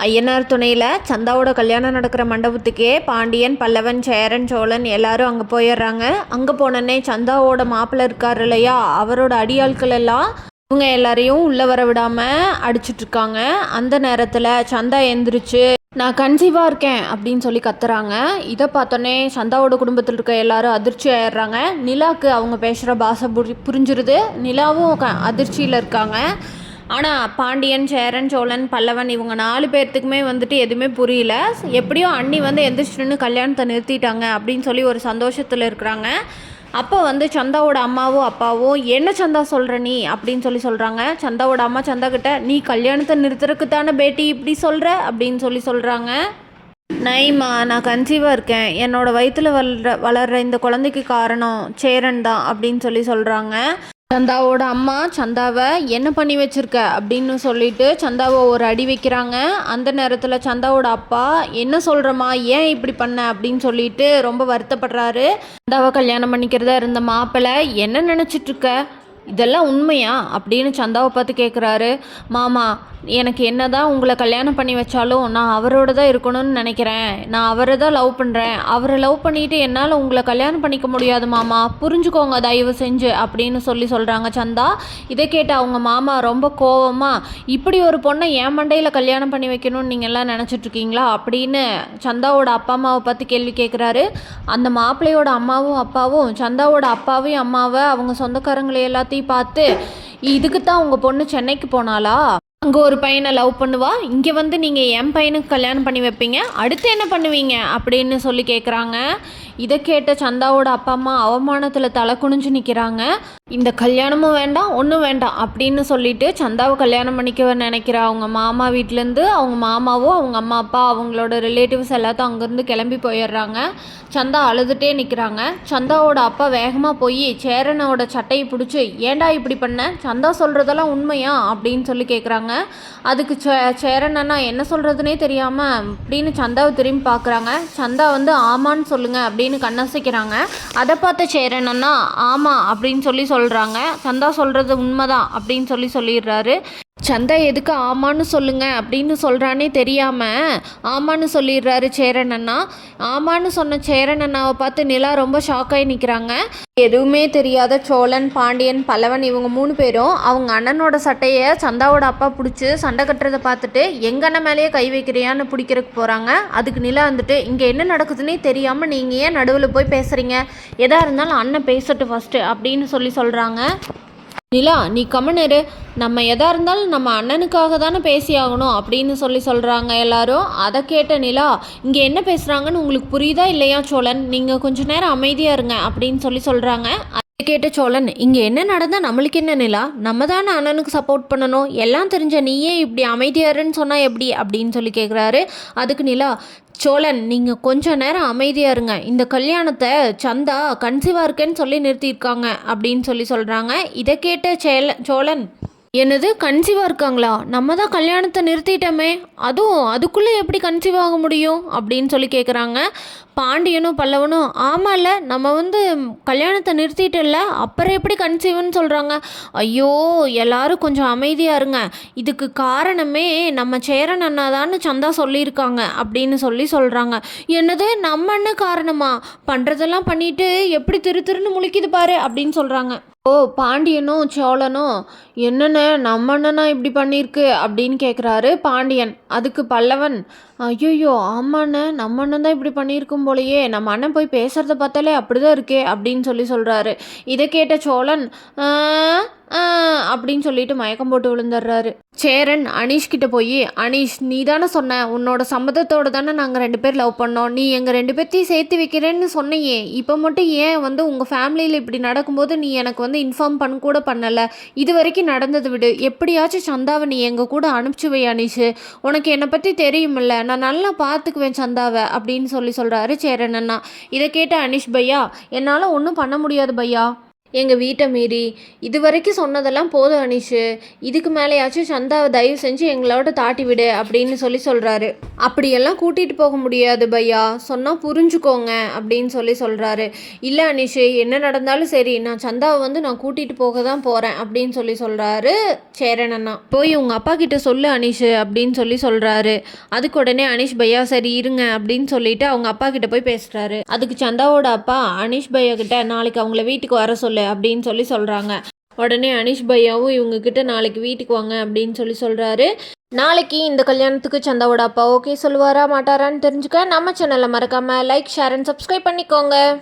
ஐயனார் துணையில் சந்தாவோட கல்யாணம் நடக்கிற மண்டபத்துக்கே பாண்டியன், பல்லவன், சேரன், சோழன் எல்லாரும் அங்கே போயிடுறாங்க. அங்கே போனோடனே சந்தாவோட மாப்பிள்ளை இருக்கார் இல்லையா, அவரோட அடியாட்கள் எல்லாம் இவங்க எல்லாரையும் உள்ளே வர விடாமல் அடிச்சிட்ருக்காங்க. அந்த நேரத்தில் சந்தா எந்திரிச்சு நான் கன்சீவாக இருக்கேன் அப்படின்னு சொல்லி கத்துறாங்க. இதை பார்த்தோன்னே சந்தாவோட குடும்பத்தில் இருக்க எல்லாரும் அதிர்ச்சி ஆயிடுறாங்க. நிலாவுக்கு அவங்க பேசுகிற பாஷை புரிஞ்சிருது. நிலாவும் அதிர்ச்சியில் இருக்காங்க. ஆனால் பாண்டியன், சேரன், சோழன், பல்லவன் இவங்க 4 பேர்த்துக்குமே வந்துட்டு எதுவுமே புரியல. எப்படியோ அண்ணி எந்திரிச்சிட்டுன்னு கல்யாணத்தை நிறுத்திட்டாங்க அப்படின்னு சொல்லி ஒரு சந்தோஷத்தில் இருக்கிறாங்க. அப்போ சந்தாவோட அம்மாவும் அப்பாவும் என்ன சந்தா சொல்கிற நீ அப்படின்னு சொல்லி சொல்கிறாங்க. சந்தாவோட அம்மா சந்தா கிட்ட நீ கல்யாணத்தை நிறுத்துறதுக்கு தானே பேட்டி இப்படி சொல்கிற அப்படின்னு சொல்லி சொல்கிறாங்க. நைமா, நான் கன்சீவாக இருக்கேன், என்னோட வயிற்றில் வளர்கிற இந்த குழந்தைக்கு காரணம் சேரன் தான் அப்படின்னு சொல்லி சொல்கிறாங்க. சந்தாவோட அம்மா சந்தாவை என்ன பண்ணி வச்சிருக்க அப்படின்னு சொல்லிட்டு சந்தாவை ஒரு அடி வைக்கிறாங்க. அந்த நேரத்தில் சந்தாவோட அப்பா என்ன சொல்கிறம்மா, ஏன் இப்படி பண்ண அப்படின்னு சொல்லிட்டு ரொம்ப வருத்தப்படுறாரு. சந்தாவை கல்யாணம் பண்ணிக்கிறதா இருந்த மாப்பிள்ளை என்ன நினச்சிட்ருக்க, இதெல்லாம் உண்மையா அப்படின்னு சந்தாவை பார்த்து கேட்குறாரு. மாமா, எனக்கு என்ன தான் உங்களை கல்யாணம் பண்ணி வச்சாலும் நான் அவரோட தான் இருக்கணும்னு நினைக்கிறேன். நான் அவரை தான் லவ் பண்ணுறேன். அவரை லவ் பண்ணிவிட்டு என்னால் உங்களை கல்யாணம் பண்ணிக்க முடியாது மாமா, புரிஞ்சுக்கோங்க தயவு செஞ்சு அப்படின்னு சொல்கிறாங்க சந்தா. இதை கேட்டு அவங்க மாமா ரொம்ப கோவமாக, இப்படி ஒரு பொண்ணை என் மண்டையில் கல்யாணம் பண்ணி வைக்கணும்னு நீங்கள் எல்லாம் நினச்சிட்ருக்கீங்களா அப்படின்னு சந்தாவோட அப்பா அம்மாவை பார்த்து கேள்வி கேட்குறாரு. அந்த மாப்பிள்ளையோட அம்மாவும் அப்பாவும் சந்தாவோட அப்பாவையும் அம்மாவை அவங்க சொந்தக்காரங்களை எல்லாத்தையும் பார்த்து, இதுக்கு தான் உங்கள் பொண்ணு சென்னைக்கு போனாலா, அங்கே ஒரு பையனை லவ் பண்ணுவா, இங்கே நீங்கள் என் பையனுக்கு கல்யாணம் பண்ணி வைப்பீங்க, அடுத்து என்ன பண்ணுவீங்க அப்படின்னு சொல்லி கேட்குறாங்க. இதை கேட்ட சந்தாவோட அப்பா அம்மா அவமானத்தில் தலை குனிஞ்சு நிற்கிறாங்க. இந்த கல்யாணமும் வேண்டாம், ஒன்றும் வேண்டாம் அப்படின்னு சொல்லிட்டு சந்தாவை கல்யாணம் பண்ணிக்க நினைக்கிற அவங்க மாமா வீட்டிலேருந்து அவங்க மாமாவும் அவங்க அம்மா அப்பா அவங்களோட ரிலேட்டிவ்ஸ் எல்லாத்தையும் அங்கேருந்து கிளம்பி போயிடுறாங்க. சந்தா அழுதுகிட்டே நிற்கிறாங்க. சந்தாவோட அப்பா வேகமாக போய் சேரனோட சட்டையை பிடிச்சி, ஏண்டா இப்படி பண்ண, சந்தா சொல்கிறதெல்லாம் உண்மையா அப்படின்னு சொல்லி கேட்குறாங்க. அதுக்கு சேரன் அண்ணா என்ன சொல்கிறதுனே தெரியாமல் அப்படின்னு சந்தாவை திரும்பி பார்க்குறாங்க. சந்தா ஆமான்னு சொல்லுங்கள் அப்படின்னு கண்ணசைக்கிறாங்க. அதை பார்த்த சேரன் அண்ணா ஆமாம் அப்படின்னு சொல்கிறாங்க. சந்தா சொல்கிறது உண்மைதான் அப்படின்னு சொல்லிடுறாரு. சந்தா எதுக்கு ஆமான்னு சொல்லுங்க அப்படின்னு சொல்கிறானே தெரியாமல் ஆமான்னு சொல்லிடுறாரு சேரன் அண்ணா. ஆமான்னு சொன்ன சேரன் அண்ணாவை பார்த்து நிலா ரொம்ப ஷாக்காகி நிற்கிறாங்க. எதுவுமே தெரியாத சோழன், பாண்டியன், பல்லவன் இவங்க 3 பேரும் அவங்க அண்ணனோட சட்டையை சந்தாவோட அப்பா பிடிச்சி சண்டை கட்டுறதை பார்த்துட்டு எங்கள் அண்ணன் மேலேயே கை வைக்கிறியான்னு பிடிக்கிறதுக்கு போகிறாங்க. அதுக்கு நிலா இங்கே என்ன நடக்குதுன்னே தெரியாமல் நீங்கள் ஏன் நடுவில் போய் பேசுகிறீங்க, எதாக இருந்தாலும் அண்ணன் பேசட்டும் ஃபஸ்ட்டு அப்படின்னு சொல்கிறாங்க. நிலா, நீ கம்மனரு, நம்ம எதாக இருந்தாலும் நம்ம அண்ணனுக்காக தானே பேசி ஆகணும் அப்படின்னு சொல்கிறாங்க எல்லாரும். அதை கேட்ட நிலா, இங்கே என்ன பேசுகிறாங்கன்னு உங்களுக்கு புரியுதா இல்லையா சோழன், நீங்கள் கொஞ்சம் நேரம் அமைதியாக இருங்க அப்படின்னு சொல்கிறாங்க. அதை கேட்ட சோழன், இங்கே என்ன நடந்தால் நம்மளுக்கு என்ன நிலா, நம்ம தானே அண்ணனுக்கு சப்போர்ட் பண்ணணும், எல்லாம் தெரிஞ்ச நீயே இப்படி அமைதியாருன்னு சொன்னால் எப்படி அப்படின்னு கேட்குறாரு. அதுக்கு நிலா, சோழன் நீங்கள் கொஞ்சம் நேரம் அமைதியாக இருங்க, இந்த கல்யாணத்தை சந்தா கன்சீவாக இருக்கேன்னு சொல்லி நிறுத்தியிருக்காங்க அப்படின்னு சொல்கிறாங்க. இதை கேட்ட சோழன், என்னது கன்சீவாக இருக்காங்களா, நம்ம தான் கல்யாணத்தை நிறுத்திட்டோமே, அதுக்குள்ளே எப்படி கன்சீவ் ஆக முடியும் அப்படின்னு கேட்குறாங்க. பாண்டியனும் பல்லவனும் ஆமாம்ல, நம்ம கல்யாணத்தை நிறுத்திட்டல, அப்புறம் எப்படி கன்சீவ்னு சொல்கிறாங்க. ஐயோ, எல்லாரும் கொஞ்சம் அமைதியாக இருங்க, இதுக்கு காரணமே நம்ம சேரன் அண்ணா தான்னு சந்தா சொல்லியிருக்காங்க அப்படின்னு சொல்கிறாங்க. என்னது நம்ம அண்ணன் காரணமா, பண்ணுறதெல்லாம் பண்ணிட்டு எப்படி திருன்னு முழிக்குது பாரு அப்படின்னு சொல்கிறாங்க. ஓ, பாண்டியனும் சோழனும் என்னென்ன நம்ம அண்ணனா இப்படி பண்ணியிருக்கு அப்படின்னு கேட்குறாரு பாண்டியன். அதுக்கு பல்லவன், ஐயோயோ ஆமாண்ணே, நம்ம அண்ணன் தான் இப்படி பண்ணியிருக்கும் போலையே, நம்ம அண்ணன் போய் பேசுகிறத பார்த்தாலே அப்படி தான் இருக்கே அப்படின்னு சொல்கிறாரு. இதை கேட்ட சோழன் அப்படின்னு சொல்லிட்டு மயக்கம் போட்டு விழுந்துடுறாரு. சேரன் அனீஷ்கிட்ட போய், அனீஷ் நீ தானே சொன்ன, உன்னோட சம்மதத்தோடு தானே நாங்கள் 2 பேர் லவ் பண்ணோம், நீ எங்கள் 2 பேர்த்தையும் சேர்த்து வைக்கிறேன்னு சொன்னையே, இப்போ மட்டும் ஏன் உங்கள் ஃபேமிலியில் இப்படி நடக்கும்போது நீ எனக்கு இன்ஃபார்ம் பண்ண கூட பண்ணலை, இது வரைக்கும் நடந்தது விடு, எப்படியாச்சும் சந்தாவை நீ எங்கள் கூட அனுப்பிச்சு வை அனீஷ், உனக்கு என்னை பற்றி தெரியுமில்ல, நான் நல்லா பார்த்துக்குவேன் சந்தாவை அப்படின்னு சொல்கிறாரு சேரன் அண்ணா. இதை கேட்ட அனீஷ், பையா என்னால் ஒன்றும் பண்ண முடியாது பையா, எங்கள் வீட்டை மீறி இது வரைக்கும் சொன்னதெல்லாம் போதும் அனிஷு, இதுக்கு மேலேயாச்சும் சந்தாவை தயவு செஞ்சு எங்களோட தாட்டி விடு அப்படின்னு சொல்கிறாரு. அப்படியெல்லாம் கூட்டிகிட்டு போக முடியாது பையா, சொன்னால் புரிஞ்சுக்கோங்க அப்படின்னு சொல்கிறாரு. இல்லை அனிஷு, என்ன நடந்தாலும் சரி, நான் சந்தாவை நான் கூட்டிகிட்டு போக தான் போகிறேன் அப்படின்னு சொல்கிறாரு சேரன் அண்ணா. போய் உங்கள் அப்பா கிட்ட சொல்லு அனிஷு அப்படின்னு சொல்கிறாரு. அதுக்கு உடனே அனிஷ் பையா சரி இருங்க அப்படின்னு சொல்லிட்டு அவங்க அப்பா கிட்ட போய் பேசுகிறாரு. அதுக்கு சந்தாவோட அப்பா அனிஷ் பையா கிட்ட நாளைக்கு அவங்கள வீட்டுக்கு வர சொல்லு அப்படின்னு சொல்கிறாங்க. உடனே அனிஷ் பையாவும் இவங்க கிட்ட நாளைக்கு வீட்டுக்கு வாங்க அப்படின்னு சொல்கிறாரு. நாளைக்கு இந்த கல்யாணத்துக்கு சந்தாவோட அப்பா ஓகே சொல்லுவாரா மாட்டாரான்னு தெரிஞ்சுக்க நம்ம சேனலை மறக்காமல் லைக் ஷேர் அண்ட் சப்ஸ்கிரைப் பண்ணிக்கோங்க.